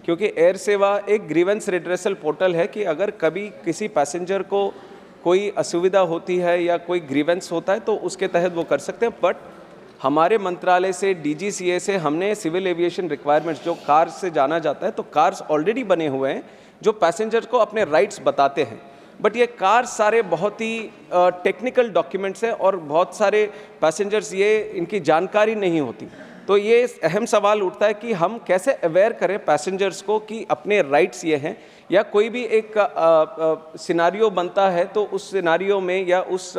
क्योंकि एयर सेवा एक ग्रीवेंस रिड्रेसल पोर्टल है कि अगर कभी किसी पैसेंजर को कोई असुविधा होती है या कोई ग्रीवेंस होता है तो उसके तहत वो कर सकते हैं। बट हमारे मंत्रालय से DGCA से हमने सिविल एविएशन रिक्वायरमेंट्स, जो कार से जाना जाता है, तो कार्स ऑलरेडी बने हुए हैं जो पैसेंजर को अपने राइट्स बताते हैं। बट ये कार सारे बहुत ही टेक्निकल डॉक्यूमेंट्स हैं और बहुत सारे पैसेंजर्स ये इनकी जानकारी नहीं होती। तो ये अहम सवाल उठता है कि हम कैसे अवेयर करें पैसेंजर्स को कि अपने राइट्स ये हैं, या कोई भी एक सिनारियो बनता है तो उस सिनारियो में या उस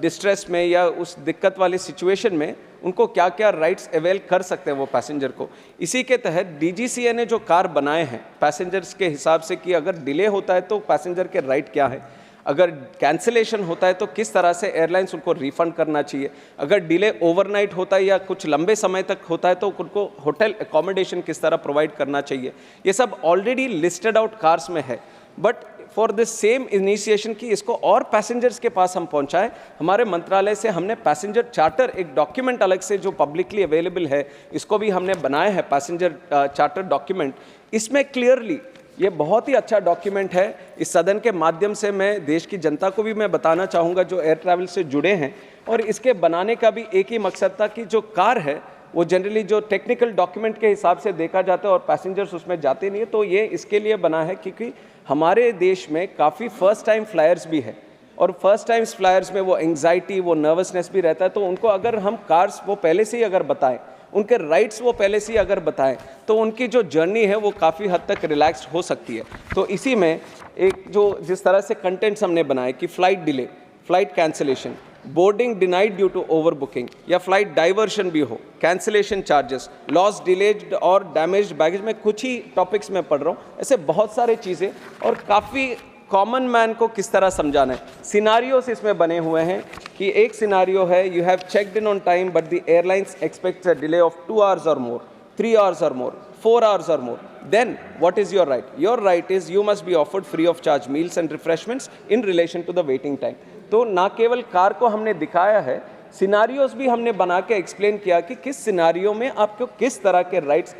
डिस्ट्रेस में या उस दिक्कत वाली सिचुएशन में उनको क्या क्या राइट्स अवेल कर सकते हैं वो पैसेंजर को। इसी के तहत DGCA ने जो कार बनाए हैं पैसेंजर्स के हिसाब से कि अगर डिले होता है तो पैसेंजर के राइट क्या है, अगर कैंसिलेशन होता है तो किस तरह से एयरलाइंस उनको रिफ़ंड करना चाहिए, अगर डिले ओवरनाइट होता है या कुछ लंबे समय तक होता है तो उनको होटल एकोमोडेशन किस तरह प्रोवाइड करना चाहिए, ये सब ऑलरेडी लिस्टेड आउट कार्स में है। But for this same initiation की इसको और पैसेंजर्स के पास हम पहुंचाएं, हमारे मंत्रालय से हमने पैसेंजर चार्टर, एक डॉक्यूमेंट अलग से जो पब्लिकली अवेलेबल है, इसको भी हमने बनाया है, पैसेंजर चार्टर डॉक्यूमेंट। इसमें क्लियरली, ये बहुत ही अच्छा डॉक्यूमेंट है। इस सदन के माध्यम से मैं देश की जनता को भी मैं बताना चाहूँगा जो एयर ट्रैवल से जुड़े हैं, और इसके बनाने का भी एक ही मकसद था कि जो कार है वो जनरली जो टेक्निकल डॉक्यूमेंट के हिसाब से देखा जाता है और पैसेंजर्स उसमें जाते नहीं है, तो ये इसके लिए बना है क्योंकि हमारे देश में काफ़ी फर्स्ट टाइम फ्लायर्स भी है, और फर्स्ट टाइम फ्लायर्स में वो एंग्जाइटी, वो नर्वसनेस भी रहता है। तो उनको अगर हम कार्स वो पहले से ही अगर बताएं, उनके राइट्स वो पहले से ही अगर बताएं, तो उनकी जो जर्नी है वो काफ़ी हद तक रिलैक्स्ड हो सकती है। तो इसी में एक जो जिस तरह से कंटेंट्स हमने बनाए कि flight delay, flight cancellation, boarding denied due to over booking या फ्लाइट डाइवर्शन भी हो, कैंसिलेशन चार्जेस, लॉस, डिलेड और डैमेज्ड बैगेज, में कुछ ही टॉपिक्स में पढ़ रहा हूँ, ऐसे बहुत सारे चीज़ें, और काफ़ी कॉमन मैन को किस तरह समझाना है। सिनारियोस इसमें बने हुए हैं कि एक सिनारियो है, you have checked in on time but the airlines aspects a delay of 2 hours और मोर, 3 hours or more, 4 hours or more, then what is your right? Your right is you must be offered free of charge meals and refreshments in relation to the waiting time. तो ना केवल car को हमने दिखाया है, scenarios भी हमने बना के एक्सप्लेन किया कि किस सिनारियो में आपको किस तरह के राइट्स